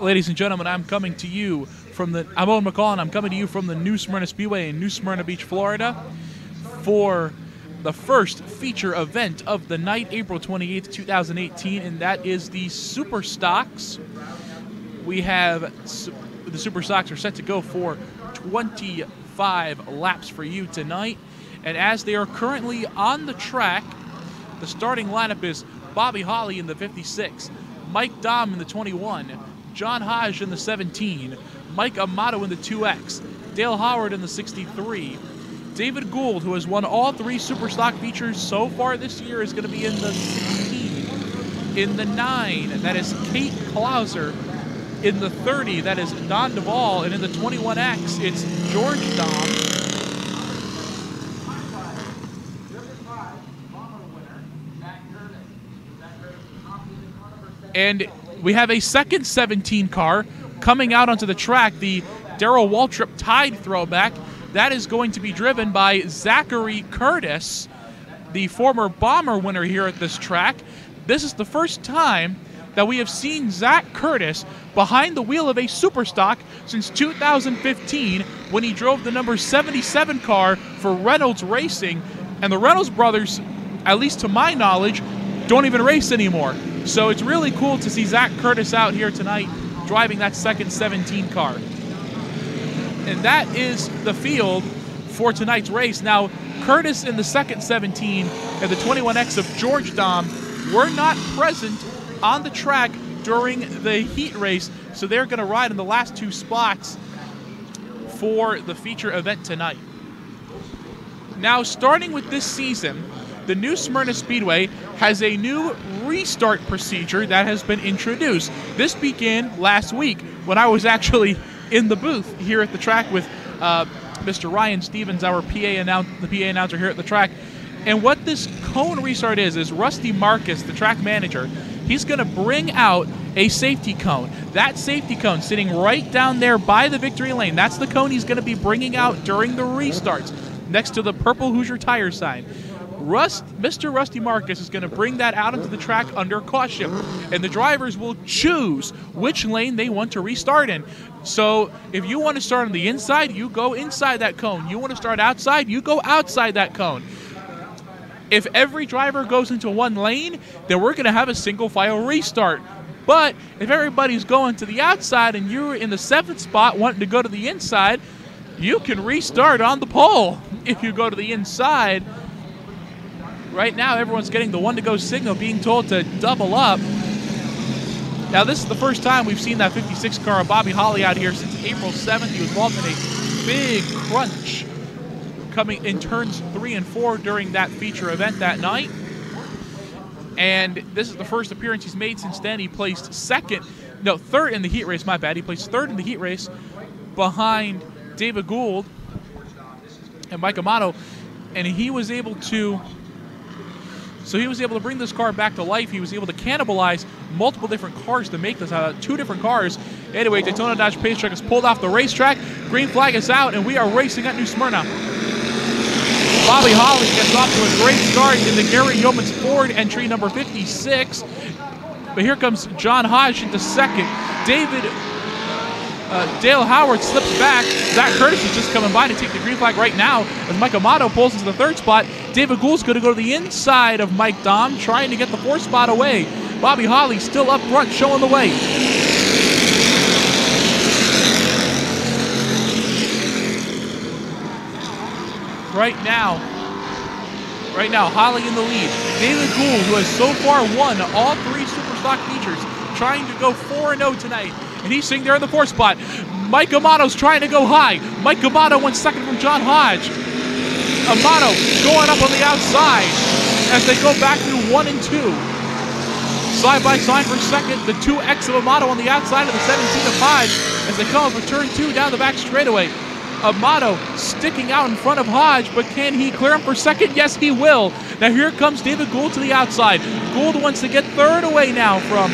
Ladies and gentlemen, I'm coming to you from I'm Owen McCall, and I'm coming to you from the New Smyrna Speedway in New Smyrna Beach, Florida, for the first feature event of the night, April 28th, 2018, and that is the Super Stocks. We have the Super Stocks are set to go for 25 laps for you tonight, and as they are currently on the track, the starting lineup is Bobby Holly in the 56, Mike Dahm in the 21, John Hodge in the 17, Mike Amato in the 2X, Dale Howard in the 63, David Gould, who has won all 3 Super Stock features so far this year, is going to be in the 16. In the 9, that is Kate Klauser. In the 30, that is Don Duvall. And in the 21X, it's George Dahm. And we have a second 17 car coming out onto the track, the Darrell Waltrip Tide throwback. That is going to be driven by Zachary Curtis, the former Bomber winner here at this track. This is the first time that we have seen Zach Curtis behind the wheel of a Super Stock since 2015 when he drove the number 77 car for Reynolds Racing. And the Reynolds brothers, at least to my knowledge, don't even race anymore. So it's really cool to see Zach Curtis out here tonight driving that second 17 car. And that is the field for tonight's race. Now, Curtis in the second 17 and the 21X of George Dahm were not present on the track during the heat race, so they're going to ride in the last 2 spots for the feature event tonight. Now, starting with this season, the New Smyrna Speedway has a new restart procedure that has been introduced. This began last week when I was actually in the booth here at the track with Mr. Ryan Stevens, our the PA announcer here at the track. And what this cone restart is Rusty Marcus, the track manager, he's going to bring out a safety cone. That safety cone sitting right down there by the victory lane, that's the cone he's going to be bringing out during the restarts next to the purple Hoosier tire sign. Mr. Rusty Marcus is going to bring that out into the track under caution, and the drivers will choose which lane they want to restart in. So if you want to start on the inside, you go inside that cone. You want to start outside, you go outside that cone. If every driver goes into one lane, then we're going to have a single file restart. But if everybody's going to the outside and you're in the 7th spot wanting to go to the inside, you can restart on the pole if you go to the inside. Right now, everyone's getting the 1-to-go signal, being told to double up. Now, this is the first time we've seen that 56 car of Bobby Holly out here since April 7th. He was involved in a big crunch coming in turns 3 and 4 during that feature event that night. And this is the first appearance he's made since then. He placed third in the heat race, my bad. He placed 3rd in the heat race behind David Gould and Mike Amato. And he was able to bring this car back to life. He was able to cannibalize multiple different cars to make this out of 2 different cars. Anyway, Daytona Dodge Pace Truck is pulled off the racetrack. Green flag is out, and we are racing at New Smyrna. Bobby Holly gets off to a great start in the Gary Yeomans Ford entry number 56. But here comes John Hodge into 2nd. Dale Howard slips back. Zach Curtis is just coming by to take the green flag right now as Mike Amato pulls into the 3rd spot. David Gould's going to go to the inside of Mike Dahm, trying to get the 4th spot away. Bobby Holly still up front, showing the way. Right now, Holly in the lead. David Gould, who has so far won all 3 Super Stock features, trying to go 4-0 tonight. And he's sitting there in the 4th spot. Mike Amato's trying to go high. Mike Amato went 2nd from John Hodge. Amato going up on the outside as they go back through 1 and 2. Side by side for 2nd, the 2X of Amato on the outside of the 17 of Hodge as they come up for turn 2 down the back straightaway. Amato sticking out in front of Hodge, but can he clear him for 2nd? Yes, he will. Now here comes David Gould to the outside. Gould wants to get 3rd away now from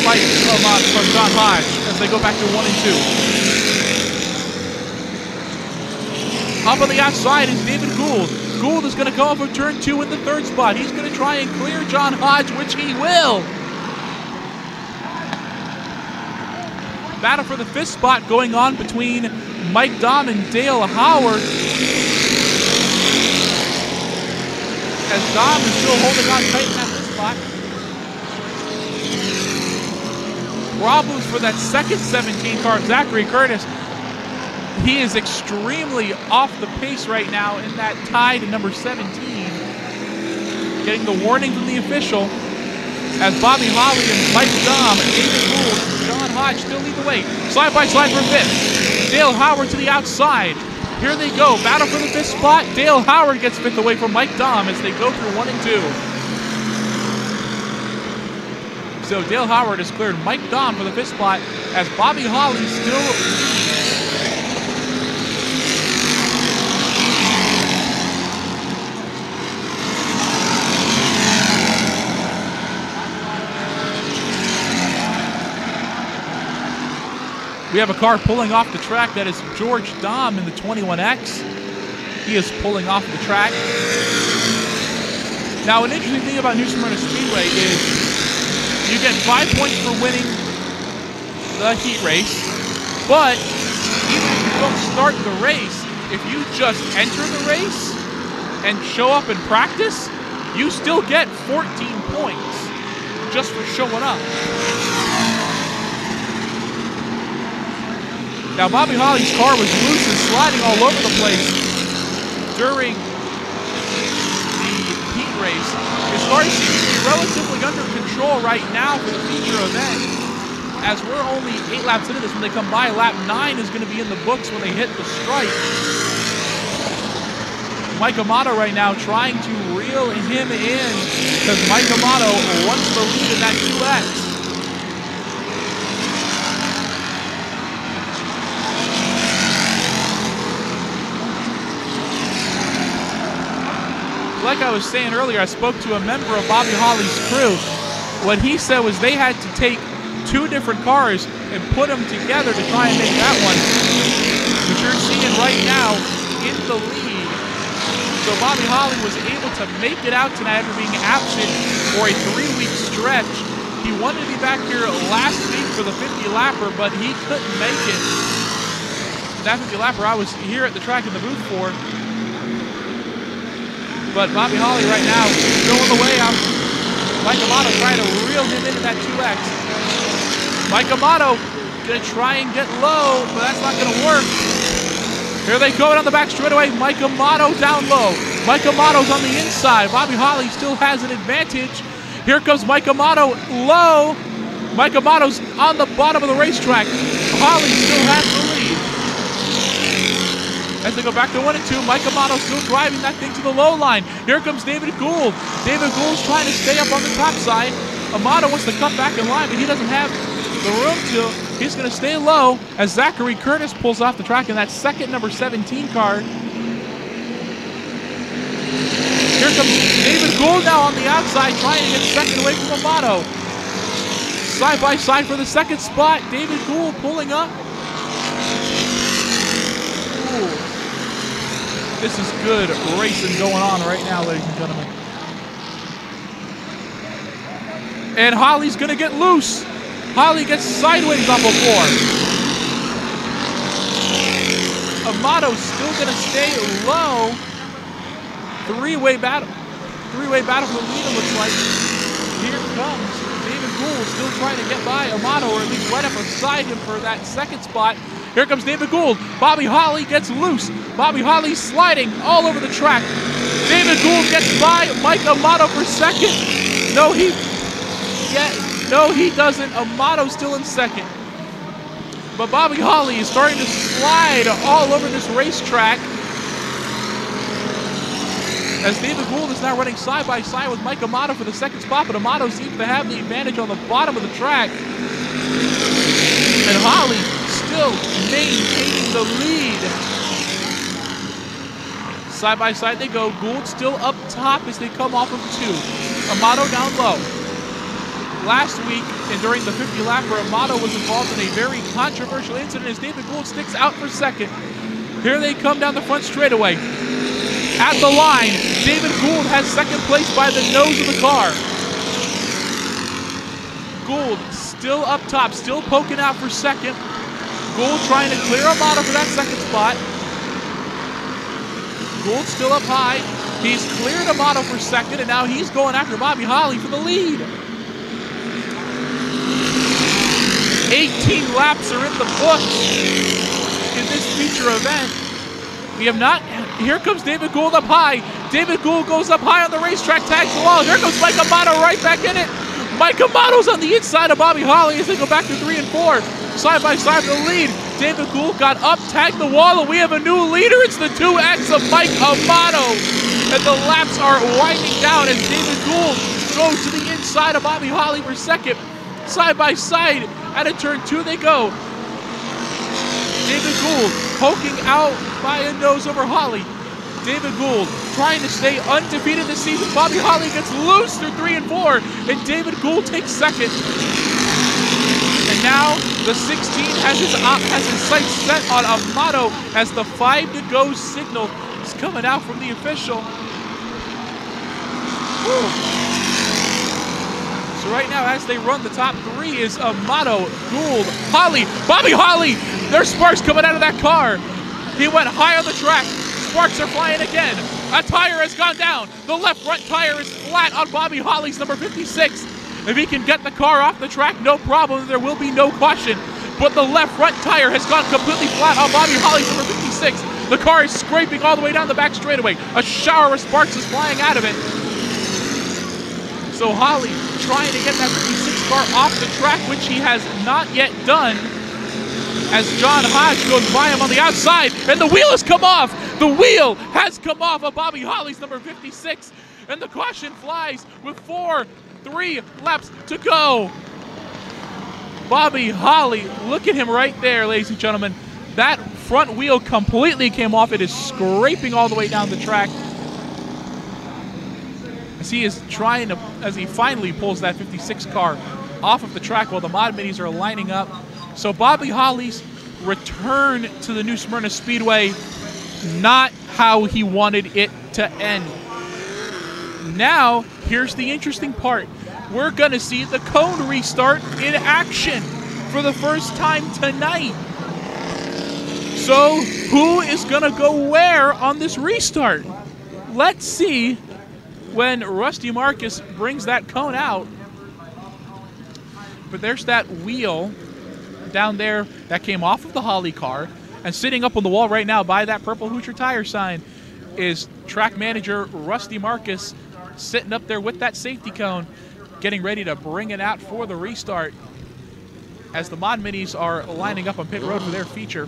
John Hodge as they go back to 1 and 2. Up on the outside is David Gould. Gould is going to come up for turn 2 in the 3rd spot. He's going to try and clear John Hodge, which he will. Battle for the fifth spot going on between Mike Dahm and Dale Howard. As Dahm is still holding on tight in that fifth spot. Problems for that second 17 car, Zachary Curtis. He is extremely off the pace right now in that tie to number 17. Getting the warning from the official as Bobby Holly and Mike Dahm, David Gould, John Hodge still lead the way. Slide by slide for fifth. Dale Howard to the outside. Here they go. Battle for the fifth spot. Dale Howard gets fifth away from Mike Dahm as they go through 1 and 2. So Dale Howard has cleared Mike Dahm for the fifth spot as Bobby Holly still leads. We have a car pulling off the track. That is George Dahm in the 21X. He is pulling off the track. Now, an interesting thing about New Smyrna Speedway is you get 5 points for winning the heat race, but even if you don't start the race, if you just enter the race and show up and practice, you still get 14 points just for showing up. Now, Bobby Holly's car was loose and sliding all over the place during the heat race. His car seems to be relatively under control right now for the feature event. As we're only 8 laps into this, when they come by, lap 9 is going to be in the books when they hit the stripe. Mike Amato right now trying to reel him in because Mike Amato wants the lead in that 2X. Like I was saying earlier, I spoke to a member of Bobby Holly's crew. What he said was they had to take 2 different cars and put them together to try and make that one. But you're seeing right now in the lead. So Bobby Holly was able to make it out tonight after being absent for a 3-week stretch. He wanted to be back here last week for the 50-lapper, but he couldn't make it. That 50-lapper I was here at the track in the booth for. But Bobby Holly right now going the way out. Mike Amato trying to reel him into that 2X. Mike Amato gonna try and get low, but that's not gonna work. Here they go down the back straightaway. Mike Amato down low. Mike Amato's on the inside. Bobby Holly still has an advantage. Here comes Mike Amato low. Mike Amato's on the bottom of the racetrack. Holly still has the lead. As they go back to 1 and 2, Mike Amato still driving that thing to the low line. Here comes David Gould. David Gould's trying to stay up on the top side. Amato wants to come back in line, but he doesn't have the room to. He's going to stay low as Zachary Curtis pulls off the track in that second number 17 car. Here comes David Gould now on the outside, trying to get second away from Amato. Side by side for the second spot. David Gould pulling up. Ooh. This is good racing going on right now, ladies and gentlemen. And Holly's going to get loose. Holly gets sideways off of 4. Amato's still going to stay low. Three-way battle for the lead, it looks like. Here comes David Gould still trying to get by Amato, or at least right up beside him for that second spot. Here comes David Gould. Bobby Holly gets loose. Bobby Holly sliding all over the track. David Gould gets by Mike Amato for second. No, he doesn't. Amato's still in second. But Bobby Holly is starting to slide all over this racetrack. As David Gould is now running side by side with Mike Amato for the second spot, but Amato seems to have the advantage on the bottom of the track. And Holly still maintaining the lead. Side by side they go. Gould still up top as they come off of 2. Amato down low. Last week, and during the 50-lapper, Amato was involved in a very controversial incident as David Gould sticks out for second. Here they come down the front straightaway. At the line, David Gould has second place by the nose of the car. Gould still up top, still poking out for second. Gould trying to clear Amato for that second spot. Gould still up high. He's cleared Amato for second, and now he's going after Bobby Holly for the lead. 18 laps are in the books in this feature event. We have not. Here comes David Gould up high. David Gould goes up high on the racetrack, tags the wall. Here comes Mike Amato right back in it. Mike Amato's on the inside of Bobby Holly as they go back to 3 and 4. Side by side for the lead. David Gould got up, tagged the wall, and we have a new leader. It's the 2X of Mike Amato. And the laps are winding down as David Gould goes to the inside of Bobby Holly for second. Side by side at a turn 2 they go. David Gould poking out by a nose over Holly. David Gould trying to stay undefeated this season. Bobby Holly gets loose through 3 and 4, and David Gould takes second. And now the 16 has his sights set on Amato as the 5 to go signal is coming out from the official. Woo. So right now, as they run, the top 3 is Amato, Gould, Holly, Bobby Holly. There's sparks coming out of that car. He went high on the track. Sparks are flying again. A tire has gone down. The left front tire is flat on Bobby Holly's number 56. If he can get the car off the track, no problem. There will be no caution. But the left front tire has gone completely flat on Bobby Holly's number 56. The car is scraping all the way down the back straightaway. A shower of sparks is flying out of it. So Holly trying to get that 56 car off the track, which he has not yet done, as John Hodge goes by him on the outside, and the wheel has come off. The wheel has come off of Bobby Holly's number 56, and the caution flies with 3 laps to go. Bobby Holly, look at him right there, ladies and gentlemen. That front wheel completely came off. It is scraping all the way down the track. As he is trying to, as he finally pulls that 56 car off of the track while the mod minis are lining up. So Bobby Holly's return to the New Smyrna Speedway, not how he wanted it to end. Now, here's the interesting part. We're going to see the cone restart in action for the first time tonight. So, who is going to go where on this restart? Let's see when Rusty Marcus brings that cone out. But there's that wheel down there that came off of the Holly car, and sitting up on the wall right now by that purple Hoosier tire sign is track manager Rusty Marcus, sitting up there with that safety cone, getting ready to bring it out for the restart as the mod minis are lining up on pit road for their feature.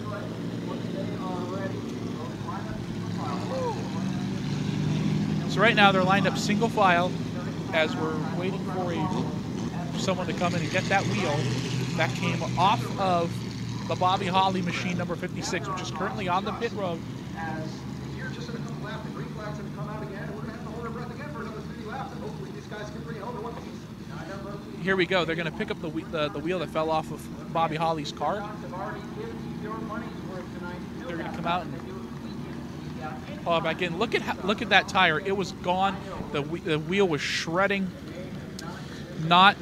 So right now they're lined up single file as we're waiting for someone to come in and get that wheel that came off of the Bobby Holly machine number 56, which is currently on the pit road. Here we go. They're going to pick up the wheel that fell off of Bobby Holly's car. They're going to come out and pull it back in. Look at that tire. It was gone. The wheel was shredding. Not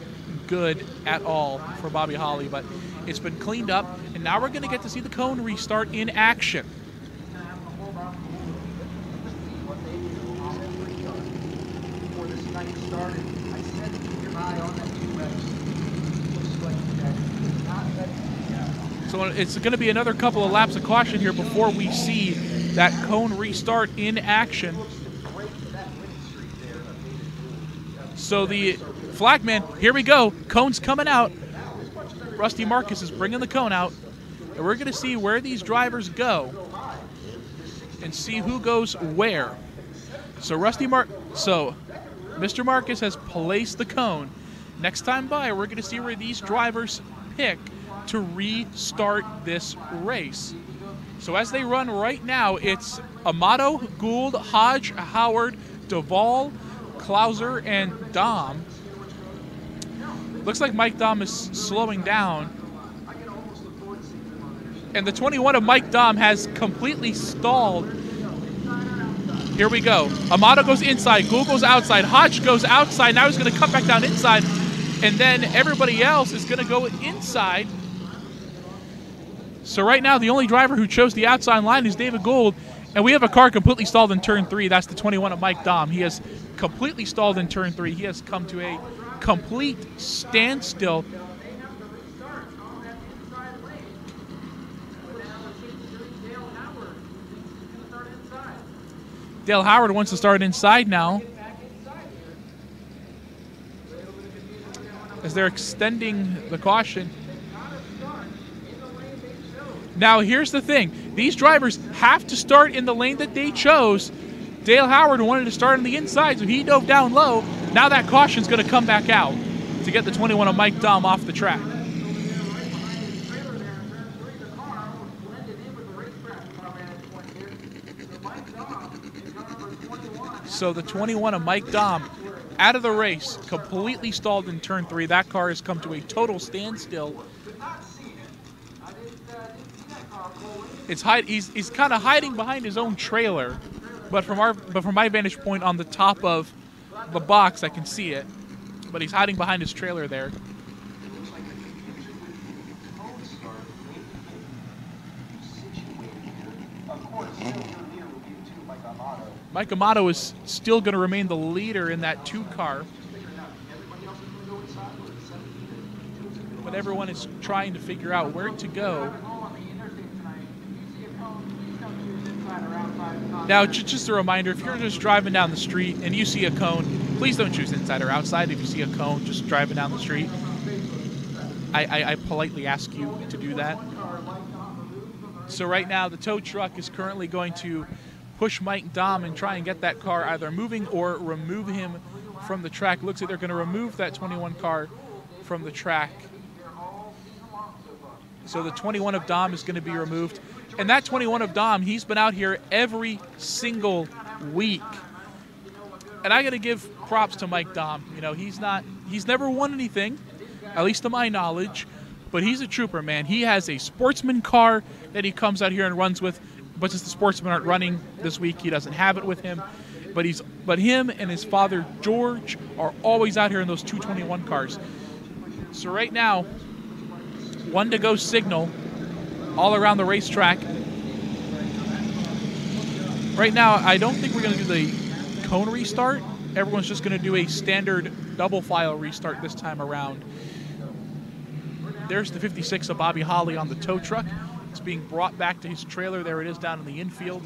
good at all for Bobby Holly, but it's been cleaned up, and now we're going to get to see the cone restart in action. So it's going to be another couple of laps of caution here before we see that cone restart in action. So the flagman, here we go. Cone's coming out. Rusty Marcus is bringing the cone out. And we're going to see where these drivers go and see who goes where. So Mr. Marcus has placed the cone. Next time by, we're going to see where these drivers pick to restart this race. So as they run right now, it's Amato, Gould, Hodge, Howard, Duvall, Klauser, and Dom. Looks like Mike Dom is slowing down. And the 21 of Mike Dom has completely stalled. Here we go. Amato goes inside, Gould goes outside, Hodge goes outside. Now he's going to cut back down inside. And then everybody else is going to go inside. So right now, the only driver who chose the outside line is David Gould, and we have a car completely stalled in turn 3. That's the 21 of Mike Dahm. He has completely stalled in turn 3. He has come to a complete standstill. Dale Howard wants to start inside now, as they're extending the caution. Now, here's the thing. These drivers have to start in the lane that they chose. Dale Howard wanted to start on the inside, so he dove down low. Now that caution's going to come back out to get the 21 of Mike Dahm off the track. So the 21 of Mike Dahm out of the race, completely stalled in turn 3. That car has come to a total standstill. He's kind of hiding behind his own trailer, but from my vantage point on the top of the box, I can see it. But he's hiding behind his trailer there. Mike Amato is still going to remain the leader in that 2 car. But everyone is trying to figure out where to go. Now, just a reminder, if you're just driving down the street and you see a cone, please don't choose inside or outside. If you see a cone just driving down the street, I politely ask you to do that. So right now, the tow truck is currently going to push Mike Dahm and try and get that car either moving or remove him from the track. Looks like they're going to remove that 21 car from the track. So the 21 of Dahm is going to be removed. And that 21 of Dahm, he's been out here every single week. And I got to give props to Mike Dahm. You know, he's never won anything, at least to my knowledge, but he's a trooper, man. He has a sportsman car that he comes out here and runs with. But since the sportsmen aren't running this week, he doesn't have it with him. But him and his father, George, are always out here in those 221 cars. So right now, 1 to go signal all around the racetrack. Right now, I don't think we're going to do the cone restart. Everyone's just going to do a standard double file restart this time around. There's the 56 of Bobby Holly on the tow truck. It's being brought back to his trailer. There it is down in the infield.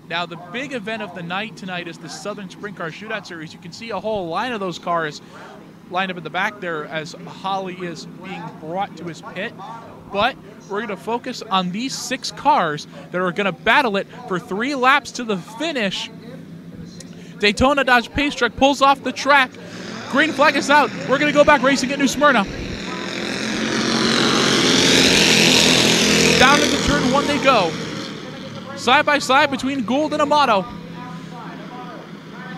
Now, the big event of the night tonight is the Southern Sprint Car Shootout Series. You can see a whole line of those cars lined up in the back there as Holly is being brought to his pit. But we're going to focus on these 6 cars that are going to battle it for 3 laps to the finish. Daytona Dodge Pace Truck pulls off the track. Green flag is out. We're going to go back racing at New Smyrna. Down into turn 1 they go. Side by side between Gould and Amato.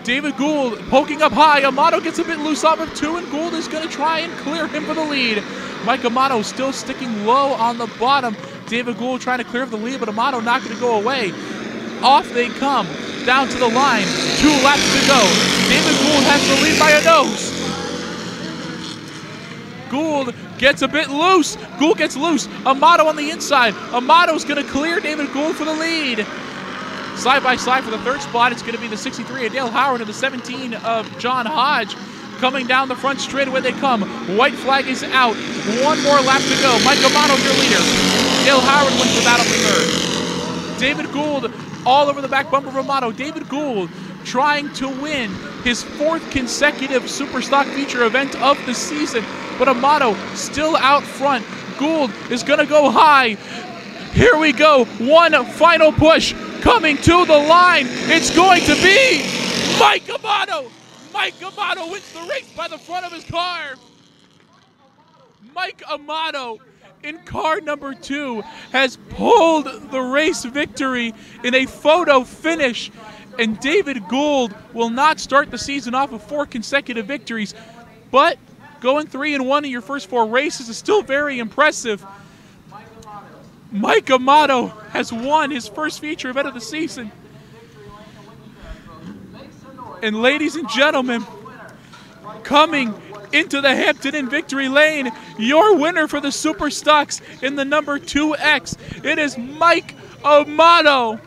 David Gould poking up high. Amato gets a bit loose off of 2, and Gould is going to try and clear him for the lead. Mike Amato still sticking low on the bottom. David Gould trying to clear the lead, but Amato not going to go away. Off they come, down to the line. 2 laps to go. David Gould has the lead by a nose. Gould gets a bit loose. Gould gets loose. Amato on the inside. Amato's going to clear David Gould for the lead. Side by side for the 3rd spot, it's going to be the 63 of Dale Howard and the 17 of John Hodge. Coming down the front straightaway they come. White flag is out. 1 more lap to go. Mike Amato, your leader. Dale Howard wins the battle for 3rd. David Gould all over the back bumper of Amato. David Gould trying to win his 4th consecutive Superstock feature event of the season. But Amato still out front. Gould is going to go high. Here we go. 1 final push coming to the line. It's going to be Mike Amato. Mike Amato wins the race by the front of his car. Mike Amato in car number 2 has pulled the race victory in a photo finish. And David Gould will not start the season off with 4 consecutive victories. But going 3-1 in your first 4 races is still very impressive. Mike Amato has won his first feature event of the season. And ladies and gentlemen, coming into the Hampton in victory lane. Your winner for the Super Stocks in the number 2X. It is Mike Amato.